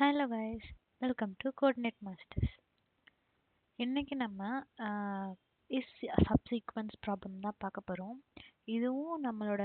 Hello guys, welcome to coordinate masters. இன்னைக்கு நம்ம is subsequence problem தான் பார்க்க போகிறோம். இதுவும் நம்மளோட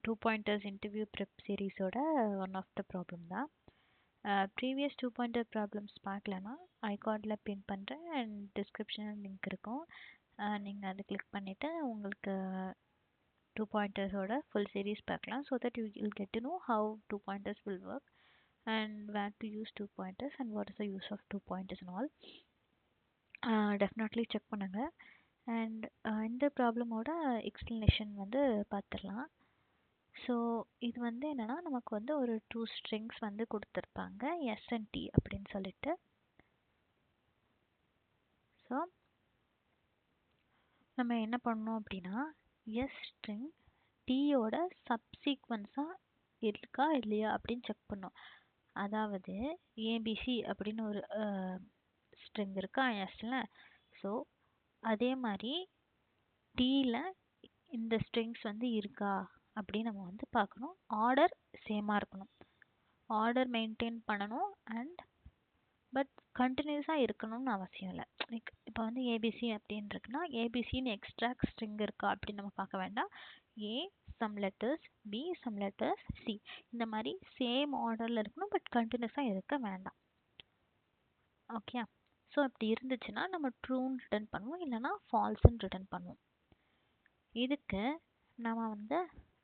2 பாயிண்டர்ஸ் இன்டர்வியூ ப்ரெப் சீரீஸோட ஒன் ஆஃப் த ப்ராப்ளம் தான். ப்ரீவியஸ் 2 பாயிண்டர் ப்ராப்ளம்ஸ் பார்க்கலன்னா ஐகார்டில் பின் பண்ணுறேன் அண்ட் டிஸ்கிரிப்ஷனில் லிங்க் இருக்கும். நீங்கள் அதை கிளிக் பண்ணிவிட்டு உங்களுக்கு 2 பாயிண்டர்ஸோட ஃபுல் சீரீஸ் பார்க்கலாம். So that you will get to know how 2 pointers will work and where to use 2 pointers and what is the use of 2 pointers and all. Definitely check பண்ணுங்க. And இந்த ப்ராப்ளமோட explanation வந்து பார்த்துடலாம். So இது வந்து என்னென்னா, நமக்கு வந்து ஒரு 2 strings வந்து கொடுத்துருப்பாங்க, எஸ் அண்ட் டி அப்படின்னு சொல்லிட்டு. ஸோ நம்ம என்ன பண்ணோம் அப்படின்னா, எஸ் ஸ்ட்ரிங் டீயோட சப்சீக்வன்ஸாக இருக்கா இல்லையா அப்படின்னு செக் பண்ணோம். அதாவது ஏபிசி அப்படின்னு ஒரு ஸ்ட்ரிங் இருக்கா எஸ்ல. ஸோ அதே மாதிரி டீயில் இந்த ஸ்ட்ரிங்ஸ் வந்து இருக்கா அப்படின்னு நம்ம வந்து பார்க்கணும். ஆர்டர் சேமாக இருக்கணும், ஆர்டர் மெயின்டைன் பண்ணணும். அண்ட் பட் கண்டினியூஸாக இருக்கணும்னு அவசியம் இல்லை. லைக் இப்போ வந்து ஏபிசி அப்படின்னு இருக்குன்னா, ஏபிசின்னு எக்ஸ்ட்ராக்ட் ஸ்ட்ரிங் இருக்கா அப்படின்னு நம்ம பார்க்க வேண்டாம். A sum letters, b sum letters, c இந்த மாதிரி சேம் ஆர்டரில் இருக்கணும், பட் கண்டினியூஸாக இருக்க வேண்டாம். ஓகே, ஸோ இப்படி இருந்துச்சுன்னா நம்ம ட்ரூன்னு ரிட்டர்ன் பண்ணுவோம், இல்லைனா ஃபால்ஸ்ன்னு ரிட்டர்ன் பண்ணுவோம். இதுக்கு நம்ம வந்து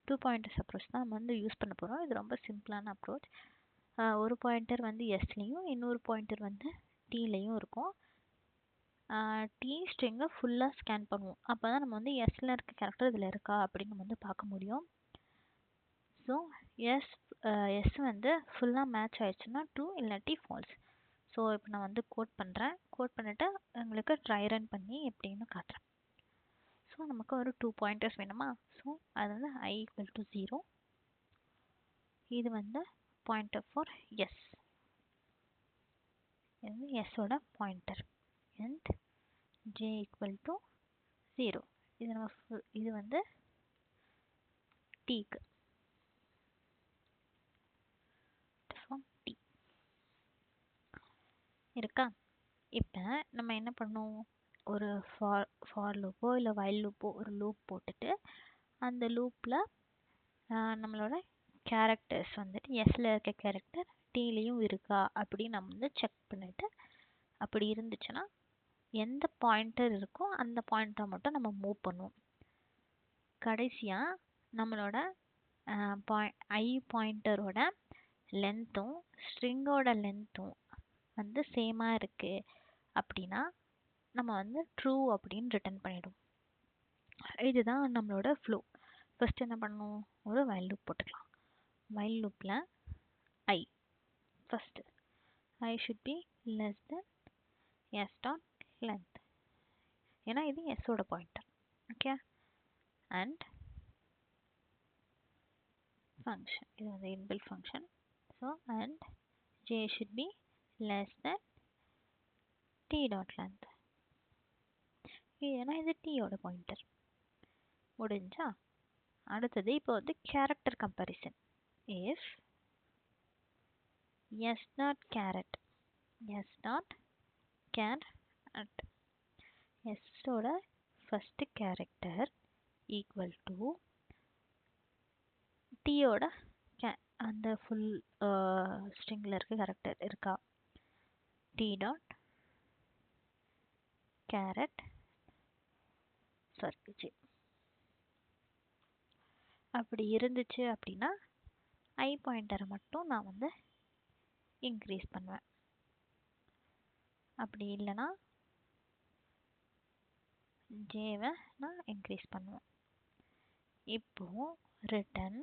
2 பாயிண்டர்ஸ் அப்ரோச் தான் நம்ம வந்து யூஸ் பண்ண போகிறோம். இது ரொம்ப சிம்பிளான அப்ரோச். ஒரு பாயிண்டர் வந்து எஸ்லேயும் இன்னொரு பாயிண்டர் வந்து டீலையும் இருக்கும். டி ஸ்ட்ரிங்கை ஃபுல்லாக ஸ்கேன் பண்ணுவோம். அப்போ தான் நம்ம வந்து எஸ்ல இருக்க கேரக்டர் இதில் இருக்கா அப்படின்னு நம்ம வந்து பார்க்க முடியும். ஸோ எஸ் வந்து ஃபுல்லாக மேட்ச் ஆயிடுச்சுன்னா ட்ரூ, இல்லாட்டி ஃபால்ஸ். ஸோ இப்போ நான் வந்து கோட் பண்ணுறேன். கோட் பண்ணிவிட்டு உங்களுக்கு ட்ரை ரன் பண்ணி எப்படின்னு காட்டுறேன். ஸோ நமக்கு ஒரு 2 பாயிண்டர்ஸ் வேணுமா? ஸோ அது வந்து I = 0. இது வந்து பாயிண்டர் ஃபார் எஸ், இது வந்து எஸ்ஸோட பாயிண்டர். And J = 0. இது நம்ம இது வந்து டீக்கு டி இருக்கா. இப்போ நம்ம என்ன பண்ணோம், ஒரு ஃபார் லூப்போ இல்லை வைல் லூப்போ ஒரு லூப் போட்டுட்டு அந்த லூப்பில் நம்மளோட கேரக்டர்ஸ் வந்துட்டு எஸ்ல இருக்க கேரக்டர் டீலையும் இருக்கா அப்படின்னு நம்ம வந்து செக் பண்ணிவிட்டு, அப்படி இருந்துச்சுன்னா எந்த பாயிண்டர் இருக்கோ அந்த பாயிண்டரை மட்டும் நம்ம மூவ் பண்ணுவோம். கடைசியாக நம்மளோட ஐ பாயிண்டரோட லென்த்தும் ஸ்ட்ரிங்கோட லென்த்தும் வந்து சேமாக இருக்குது அப்படின்னா நம்ம வந்து ட்ரூ அப்படின்னு ரிட்டர்ன் பண்ணிவிடும். இதுதான் நம்மளோட ஃப்ளோ. ஃபஸ்ட் என்ன பண்ணணும், ஒரு வைல் லூப் போட்டுக்கலாம். வைல் லூப்பில் i first i should be less than s dot length, ஏன்னா இது எஸ்ஸோட பாயிண்டர். ஓகே, அண்ட் ஃபங்க்ஷன், இது வந்து inbuilt function. So and j should be less than t dot length, ஏன்னா இது டீயோட பாயிண்டர். முடிஞ்சா அடுத்தது இப்போ வந்து character comparison. If s dot char at, s dot char at, எஸ்ஸோட ஃபஸ்ட்டு கேரக்டர் ஈக்குவல் டு டீயோட அந்த ஃபுல் ஸ்ட்ரிங்கில் இருக்க கேரக்டர் இருக்கா, t dot char at sorry j. அப்படி இருந்துச்சு அப்படின்னா ஐ பாயிண்டரை மட்டும் நான் வந்து இன்க்ரீஸ் பண்ணுவேன். அப்படி இல்லைன்னா ஜேவை நான் இன்க்ரீஸ் பண்ணுவேன். இப்போ return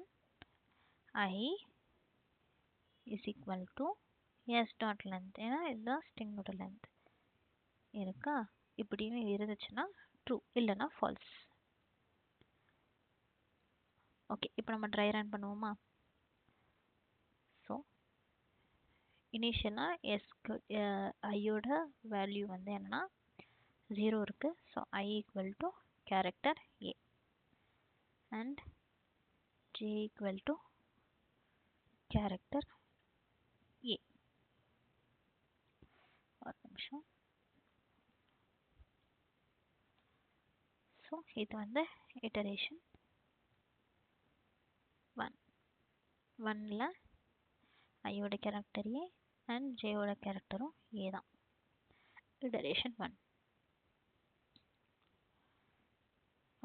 i is equal to s dot length, ஏன்னா இதுதான் ஸ்ட்ரிங்கோட லென்த் இருக்கா. இப்படின்னு இருந்துச்சுன்னா ட்ரூ, இல்லைன்னா ஃபால்ஸ். ஓகே, இப்போ நம்ம ட்ரை ரன் பண்ணுவோமா. ஸோ இனிஷியலாக எஸ்க்கு ஐயோட வேல்யூ வந்து என்னன்னா 0 இருக்குது. So i equal to character A and J equal to character A. So இது வந்து இட்டரேஷன் 1. 1ல் ஐயோட கேரக்டர் ஏ அண்ட் ஜேயோட கேரக்டரும் ஏ தான். இட்டரேஷன் 1.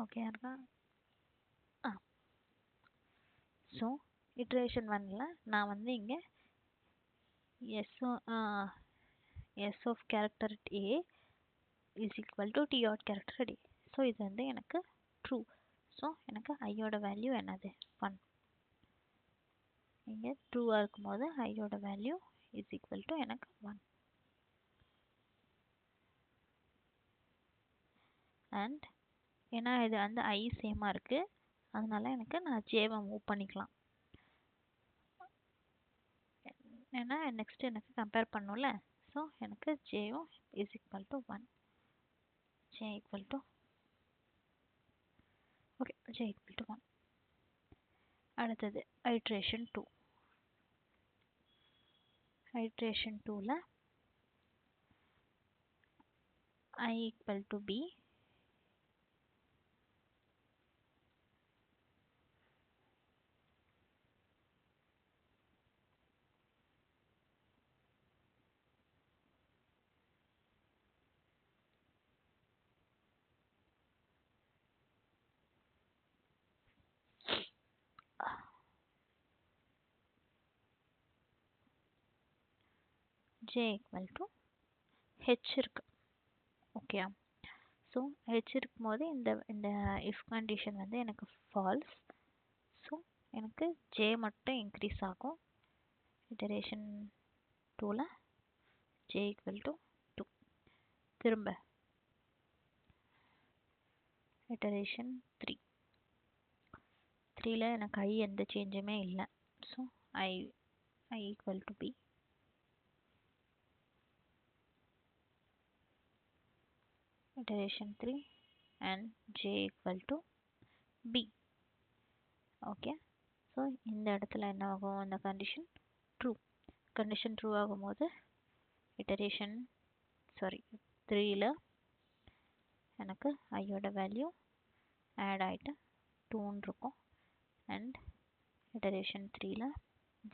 ஓகே இருக்கா? ஸோ இட்ரேஷன் 1ல் நான் வந்து இங்கே s of character a is equal to t of character d. So இது வந்து எனக்கு ட்ரூ. ஸோ எனக்கு ஐயோட வேல்யூ என்னது 1. இங்கே ட்ரூவாக இருக்கும்போது ஐயோட வேல்யூ இஸ் ஈக்குவல் டு எனக்கு 1. அண்ட் ஏன்னா இது வந்து ஐ சேமாக இருக்குது, அதனால எனக்கு நான் ஜேவை மூவ் பண்ணிக்கலாம். ஏன்னா நெக்ஸ்ட் எனக்கு கம்பேர் பண்ணணும்ல. ஸோ எனக்கு ஜேயும் is equal to 1. J equal to okay, j equal to 1. அடுத்தது ஐட்ரேஷன் 2. ஐட்ரேஷன் 2ல் i equal to b, j equal to h இருக்கு. ஓகே, ஸோ ஹெச் இருக்கும்போது இந்த இந்த இஃப் கண்டிஷன் வந்து எனக்கு ஃபால்ஸ். ஸோ எனக்கு ஜே மட்டும் இன்க்ரீஸ் ஆகும். இட்டரேஷன் 2ல் ஜே ஈக்குவல் டு 2. திரும்ப இட்டரேஷன் 3. 3ல் எனக்கு ஐ எந்த சேஞ்சுமே இல்லை. So i equal to b. iteration 3 and j equal to b. Okay, so இந்த இடத்துல என்ன ஆகும்? அந்த கண்டிஷன் ட்ரூ. கண்டிஷன் ட்ரூ ஆகும்போது இட்டரேஷன் 3ல் எனக்கு ஐயோட வேல்யூ ஆட் ஆகிட்டு 2 இருக்கும். அண்ட் இட்டரேஷன் 3ல்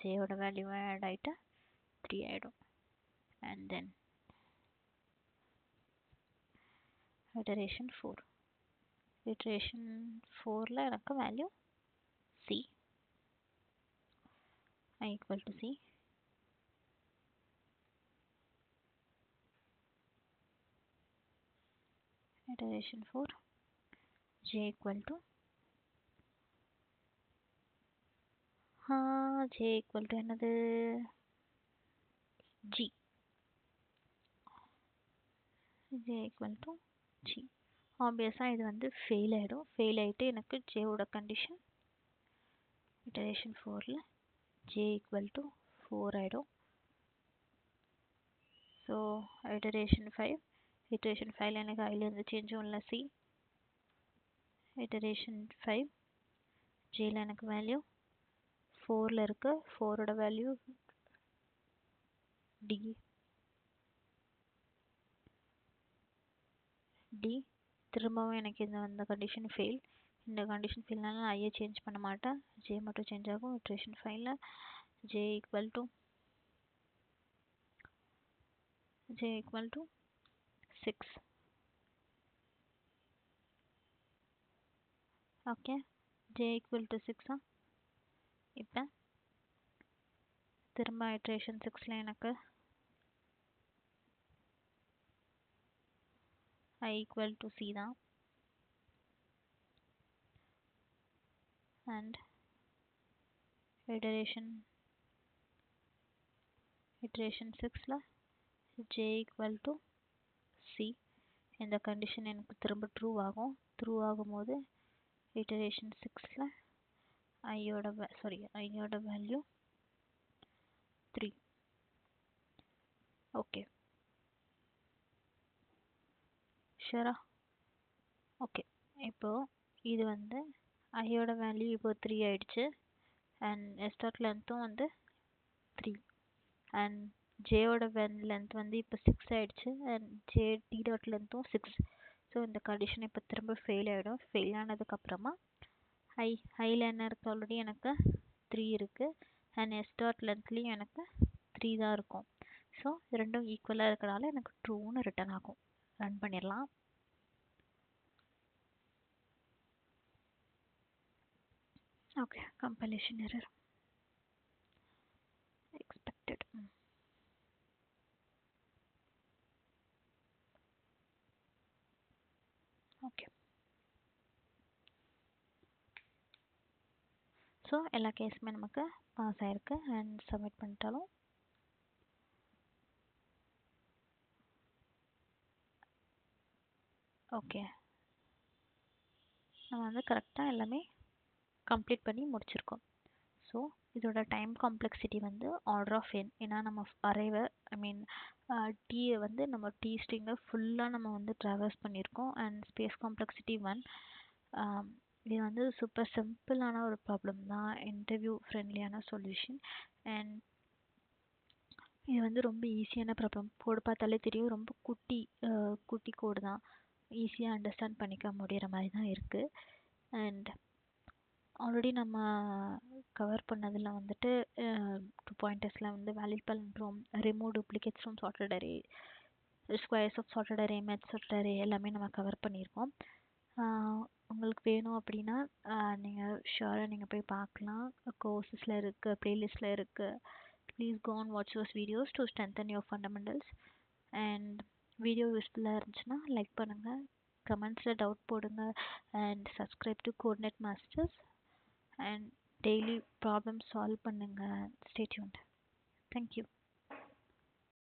ஜேயோட வேல்யூ ஆட் ஆகிட்டு 3 ஆகிடும். And then iteration 4. iteration 4ல் எனக்கு வேல்யூ c. I equal to c. iteration 4 j equal to j equal to என்னது g. j equal to g. ஆப்வியஸாக இது வந்து ஃபெயில் ஆகிடும். ஃபெயில் ஆகிட்டு எனக்கு ஜேவோட கண்டிஷன் இட்டரேஷன் 4ல் j equal to 4 ஆகிடும். So iteration 5. iteration 5ல் எனக்கு ஐலேருந்து சேஞ்சும் இல்லை c. iteration 5 ஜேயில் எனக்கு வேல்யூ 4ல் இருக்கு. 4ஓட வேல்யூ d. திரும்பவும் எனக்கு இந்த கண்டிஷன் ஃபெயில். இந்த கண்டிஷன் ஃபெயில்னால ஐயை சேஞ்ச் பண்ண மாட்டேன், ஜே மட்டும் சேஞ்ச் ஆகும். இட்ரேஷன் 5ல் j equal to 6. Okay, j equal to 6. இப்போ திரும்ப இட்ரேஷன் 6ல் எனக்கு I equal to c தான். and iteration 6ல் j equal to c. இந்த கண்டிஷன் எனக்கு திரும்ப ட்ரூ ஆகும். ட்ரூ ஆகும்போது iteration 6ல் ஐயோட வேல்யூ 3. ஓகே, ஷூரா? ஓகே, இப்போது இது வந்து ஐயோட வேல்யூ இப்போ 3 ஆயிடுச்சு. அண்ட் எஸ்டார்ட் லென்த்தும் வந்து 3. அண்ட் ஜேயோட லென்த் வந்து இப்போ 6 ஆயிடுச்சு. அண்ட் ஜே டி டாட் லென்த்தும் 6. ஸோ இந்த கண்டிஷன் இப்போ திரும்ப ஃபெயில் ஆகிடும். ஃபெயில் ஆனதுக்கப்புறமா ஹைலைனருக்கு ஆல்ரெடி எனக்கு 3 இருக்குது அண்ட் எஸ் டாட் லென்த்லேயும் எனக்கு 3 தான் இருக்கும். ஸோ ரெண்டும் ஈக்குவலாக இருக்கிறனால எனக்கு ட்ரூன்னு ரிட்டர்ன் ஆகும். ரன் பண்ணிடலாம். Okay, compilation error expected. Okay, so எல்லா கேஸுமே நமக்கு பாஸ் ஆகிருக்கு அண்ட் சப்மிட் பண்ணிட்டாலும் ஓகே, நம்ம வந்து கரெக்டாக எல்லாமே கம்ப்ளீட் பண்ணி முடிச்சிருக்கோம். ஸோ இதோட டைம் காம்ப்ளெக்சிட்டி வந்து ஆர்டர் ஆஃப் என். ஏன்னா நம்ம அரேவை டீயை வந்து நம்ம டி ஸ்ட்ரிங்கை ஃபுல்லாக நம்ம வந்து ட்ராவர்ஸ் பண்ணியிருக்கோம். And space complexity 1. இது வந்து சூப்பர் சிம்பிளான ஒரு ப்ராப்ளம் தான், இன்டர்வியூ ஃப்ரெண்ட்லியான சொல்யூஷன். அண்ட் இது வந்து ரொம்ப ஈஸியான ப்ராப்ளம். கோடு பார்த்தாலே தெரியும், ரொம்ப குட்டி கோடு தான், ஈஸியாக அண்டர்ஸ்டாண்ட் பண்ணிக்க முடிகிற மாதிரி தான் இருக்குது. அண்ட் ஆல்ரெடி நம்ம கவர் பண்ணதில் வந்துட்டு 2 பாயிண்டர்ஸில் வந்து valid palindrome, remove duplicates from sorted array, squares of sorted array, மெத் சார்ட்டட் அரே எல்லாமே நம்ம கவர் பண்ணியிருக்கோம். உங்களுக்கு வேணும் அப்படின்னா நீங்கள் ஷுவராக நீங்கள் போய் பார்க்கலாம். கோர்சஸில் இருக்குது, ப்ளேலிஸ்ட்டில் இருக்குது. Please go and watch those videos to strengthen your fundamentals. And video யூஸ்ஃபுல்லாக இருந்துச்சுன்னா லைக் பண்ணுங்கள், கமெண்ட்ஸில் டவுட் போடுங்க and subscribe to coordinate masters. And daily problem solve பண்ணுங்கள். Stay tuned. தேங்க்யூ.